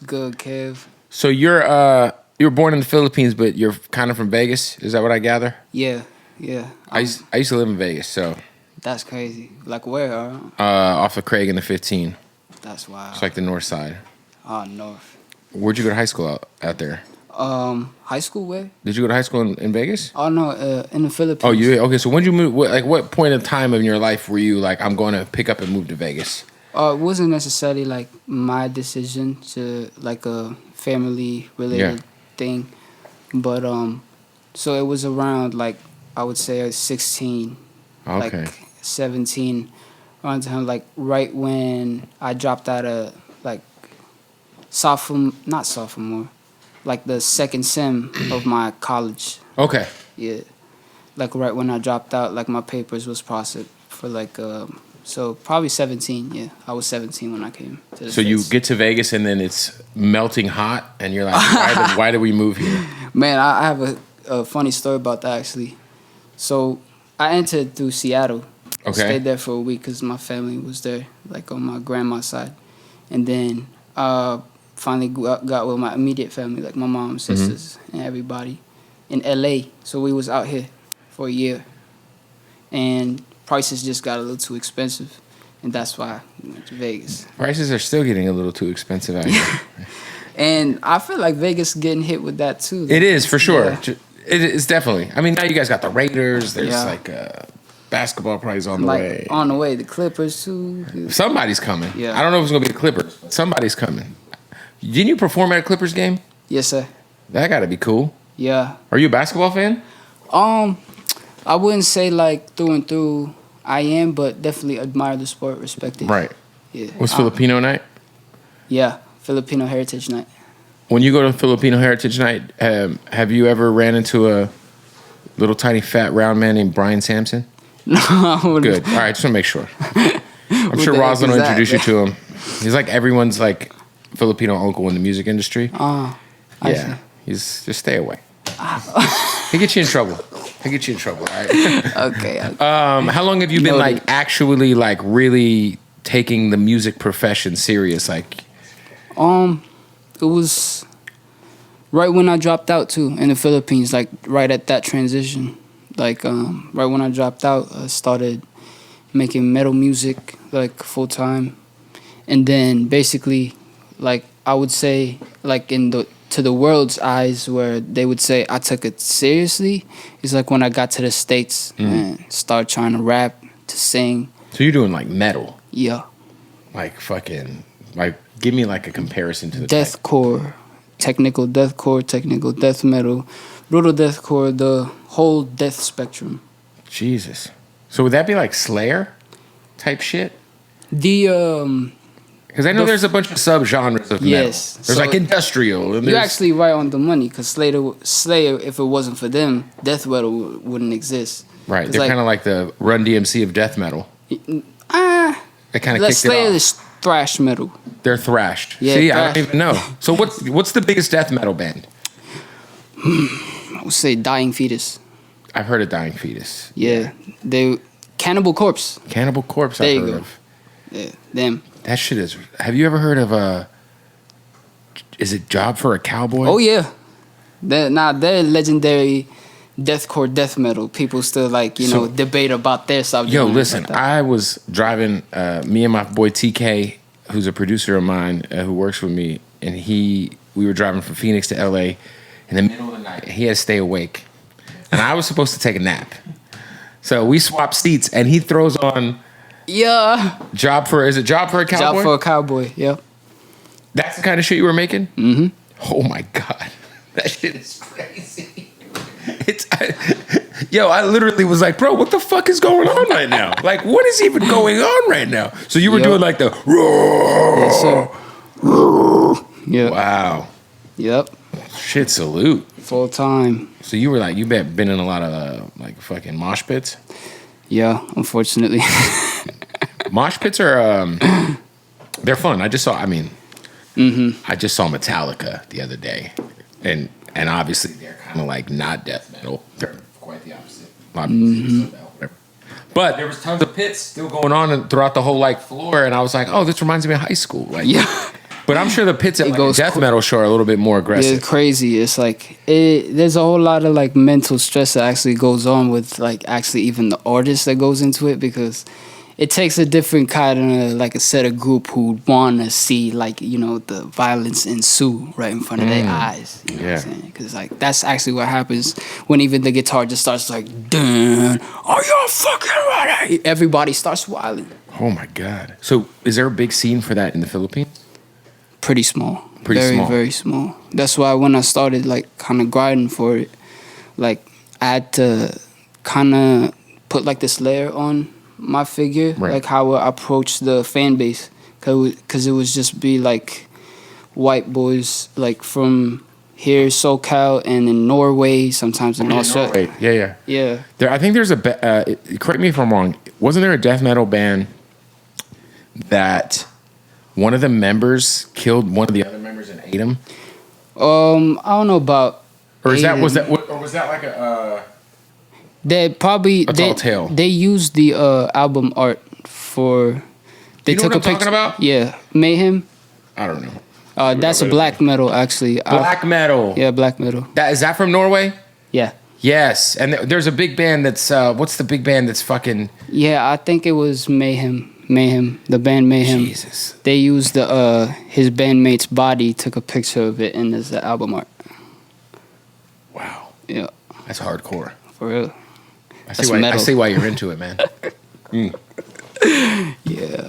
Good, Kev. So you were born in the Philippines, but you're kind of from Vegas. Is that what I gather? Yeah. I used to live in Vegas, so That's crazy. Like where? off of Craig and the 15. That's wild. It's like the north side. North. Where'd you go to high school out there? High school where? Did you go to high school in Vegas? Oh no, in the Philippines. Oh, okay. So when did you move? What point in time in your life were you like, I'm going to pick up and move to Vegas? It wasn't necessarily like my decision to like a family related thing, but so it was around like I would say 16, Okay. like 17, around the time like right when I dropped out of like not sophomore, like the second sem of my college. Okay. Yeah, like right when I dropped out, like my papers was processed for like so probably 17. Yeah, I was 17 when I came to the So you States. get to Vegas and then it's melting hot, and you're like, why did we move here? Man, I have a funny story about that actually. So I entered through Seattle. Okay. Stayed there for a week because my family was there, like on my grandma's side, and then finally got with my immediate family, like my mom, sisters, and everybody, in LA. So we was out here for a year, and prices just got a little too expensive, and that's why we went to Vegas. Prices are still getting a little too expensive out here. And I feel like Vegas getting hit with that too. It is for sure. Yeah. It's definitely. I mean, now you guys got the Raiders. There's Yeah. like basketball probably on the Like way. on the way, the Clippers too. Somebody's coming. Yeah. I don't know if it's gonna be the Clippers, but somebody's coming. Didn't you perform at a Clippers game? Yes, sir. That got to be cool. Yeah. Are you a basketball fan? I wouldn't say like through and through I am, but definitely admire the sport, respect it. Right. Yeah. What's Filipino night? Yeah, Filipino Heritage Night. When you go to Filipino Heritage Night, have you ever ran into a little tiny fat round man named Brian Sampson? No, I wouldn't. Good. All right, just want to make sure. I'm What sure the heck Roslyn is will that? introduce you to him. He's like everyone's like Filipino uncle in the music industry. I Yeah. He's just stay away. He'll get you in trouble. All right. see. Okay. How long have you been Noted. like actually like really taking the music profession serious? Like, It was right when I dropped out too in the Philippines, like right at that transition. Like right when I dropped out, I started making metal music like full time, and then basically, like I would say, like to the world's eyes, where they would say I took it seriously, is like when I got to the States and started trying to rap, to sing. so you're doing like metal, Yeah, like fucking, like give me like a comparison to the type. deathcore, technical death metal, brutal deathcore, the whole death spectrum. Jesus. So would that be like Slayer type shit? The Because I know there's a bunch of subgenres of metal. Yes. There's So like industrial. And you're there's, actually right on the money, because Slayer, if it wasn't for them, death metal wouldn't exist. right. 'Cause, They're like, kind of like the Run DMC of death metal. They kind of kicked it Slayer off. is thrash metal. They're thrashed. Yeah, See, I thrash. don't even know. So what's the biggest death metal band? I would say Dying Fetus. I've heard of Dying Fetus. Yeah, they Cannibal Corpse. Cannibal Corpse. There I've you heard go. of. Yeah, them. That shit is. Have you ever heard of is it Job for a Cowboy? Oh yeah, they're legendary deathcore death metal. People still like debate about their subject. Yo, and listen, like that. I was driving, me and my boy TK, who's a producer of mine, who works with me, and we were driving from Phoenix to LA in the middle of the night. He had to stay awake, and I was supposed to take a nap. So we swapped seats, and he throws on Job for a Cowboy? Job for a Cowboy. Yep. That's the kind of shit you were making? Mm-hmm. Oh my God. That shit is crazy. I literally was like, bro, what the fuck is going on right now? Like, what is even going on right now? So you were doing like the Yes, sir. Yep. wow. Yep. Shit, salute. Full time. So you were like, you been in a lot of like fucking mosh pits? Yeah, unfortunately. Mosh pits are, they're fun. I just saw Metallica the other day. And obviously they're kind of like not death metal. They're quite the opposite. A lot of people say so, whatever. But there was tons of pits still going on throughout the whole like floor. And I was like, oh, this reminds me of high school. Like, Yeah. But I'm sure the pits at like a goes death metal show are a little bit more Yeah, aggressive. it's crazy. It's like there's a whole lot of like mental stress that actually goes on with like actually even the artist that goes into it, because it takes a different kind of like a set of group who want to see like, you know, the violence ensue right in front of their eyes. You know what I'm saying? Because like that's actually what happens when even the guitar just starts like, dun, are y'all fucking right? Everybody starts wilding. Oh my God. So is there a big scene for that in the Philippines? Pretty small. Pretty small. Very small. That's why when I started like kind of grinding for it, like I had to kind of put like this layer on my figure, Right. like how I approach the fan base, because it was just be like white boys like from here, SoCal, and in Norway, sometimes in Australia. Yeah. Yeah. I think there's correct me if I'm wrong. Wasn't there a death metal band that one of the members killed one of the other members and ate him? I don't know about. Or was Aiden. that like a? They probably Tall tale. they used the album art for. They You know took what I'm a picture. talking about? Yeah, Mayhem. I don't know. That's a black metal actually. Black metal. Yeah, black metal. Is that from Norway? Yeah. Yes, and there's a big band that's what's the big band that's fucking Yeah, I think it was Mayhem. Mayhem, the band Mayhem. Jesus. They used his bandmate's body, took a picture of it, and there's the album art. Wow, Yeah, that's hardcore. for real. I see metal. why you're into it, man. Yeah.